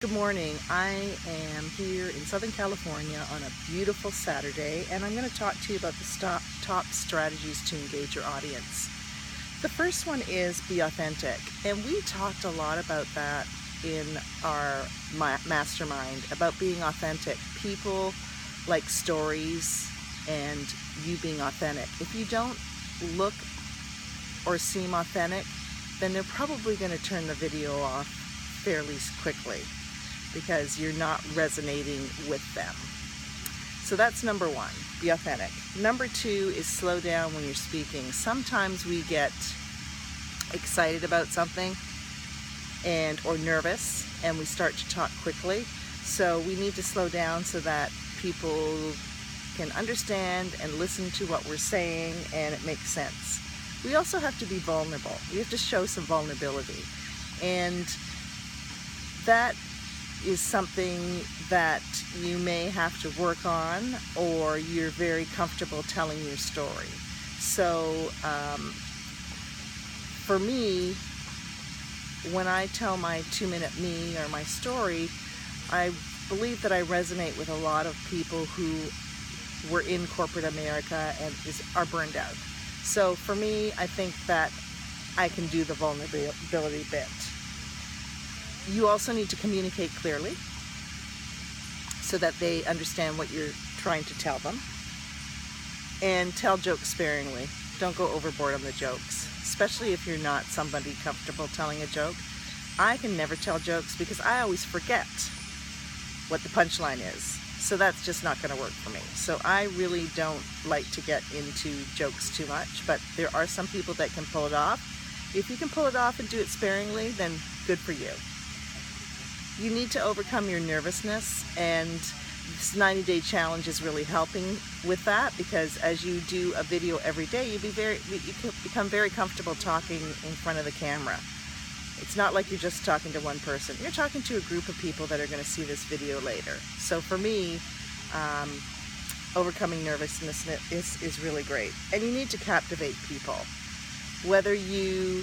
Good morning. I am here in Southern California on a beautiful Saturday, and I'm going to talk to you about the top strategies to engage your audience. The first one is be authentic, and we talked a lot about that in our mastermind, about being authentic. People like stories and you being authentic. If you don't look or seem authentic, then they're probably going to turn the video off fairly quickly, because you're not resonating with them. So that's number one, be authentic. Number two is slow down when you're speaking. Sometimes we get excited about something or nervous, and we start to talk quickly. So we need to slow down so that people can understand and listen to what we're saying and it makes sense. We also have to be vulnerable. We have to show some vulnerability. And that is something that you may have to work on, or you're very comfortable telling your story. So for me, when I tell my 2-minute me or my story, I believe that I resonate with a lot of people who were in corporate America and are burned out. So for me, I think that I can do the vulnerability bit. You also need to communicate clearly so that they understand what you're trying to tell them. And tell jokes sparingly. Don't go overboard on the jokes, especially if you're not somebody comfortable telling a joke. I can never tell jokes because I always forget what the punchline is. So that's just not going to work for me. So I really don't like to get into jokes too much, but there are some people that can pull it off. If you can pull it off and do it sparingly, then good for you. You need to overcome your nervousness, and this 90-day challenge is really helping with that, because as you do a video every day, you become very comfortable talking in front of the camera. It's not like you're just talking to one person. You're talking to a group of people that are going to see this video later. So for me, overcoming nervousness is really great. And you need to captivate people. Whether you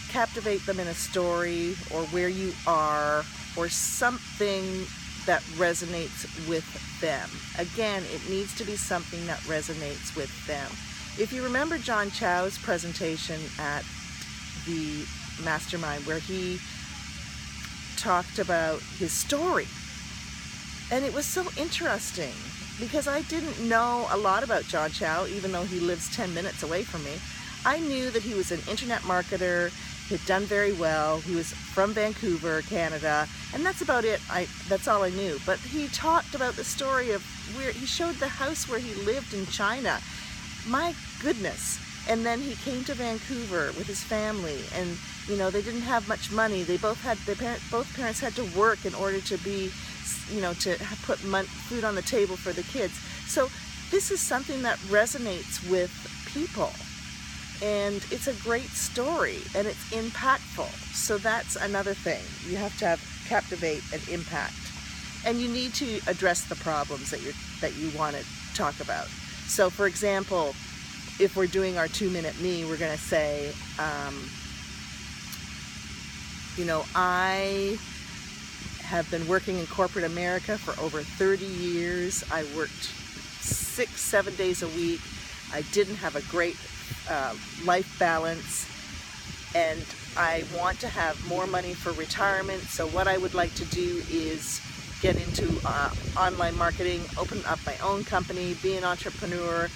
captivate them in a story or where you are or something that resonates with them. Again, it needs to be something that resonates with them. If you remember John Chow's presentation at the mastermind, where he talked about his story, and it was so interesting because I didn't know a lot about John Chow, even though he lives 10 minutes away from me. I knew that he was an internet marketer. He'd done very well. He was from Vancouver, Canada, and that's about it. That's all I knew. But he talked about the story of where he showed the house where he lived in China. My goodness. And then he came to Vancouver with his family, and they didn't have much money. They both parents had to work in order to be, to put food on the table for the kids. So this is something that resonates with people. And it's a great story, and it's impactful. So that's another thing. You have to captivate and impact. And you need to address the problems that you want to talk about. So for example, if we're doing our 2-minute me, we're going to say, I have been working in corporate America for over 30 years. I worked 6-7 days a week. I didn't have a great life balance, and I want to have more money for retirement. So what I would like to do is get into online marketing, open up my own company, be an entrepreneur,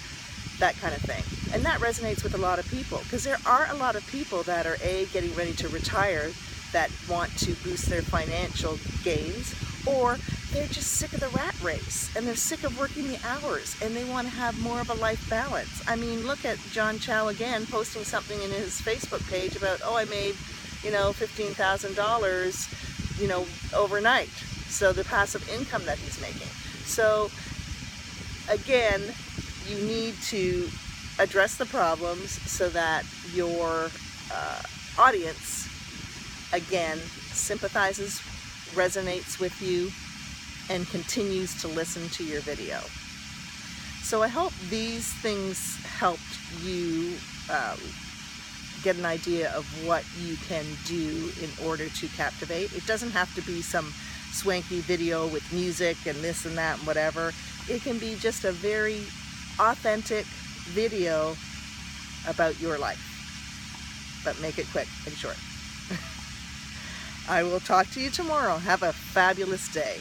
that kind of thing. And that resonates with a lot of people, because there are a lot of people that are getting ready to retire, that want to boost their financial gains, or they're just sick of the rat race and they're sick of working the hours and they want to have more of a life balance. I mean, look at John Chow again posting something in his Facebook page about, I made $15,000 overnight. So the passive income that he's making. So again, you need to address the problems so that your audience, again, sympathizes, resonates with you, and continues to listen to your video. So I hope these things helped you get an idea of what you can do in order to captivate. It doesn't have to be some swanky video with music and this and that and whatever. It can be just a very authentic video about your life, but make it quick and short. I will talk to you tomorrow. Have a fabulous day.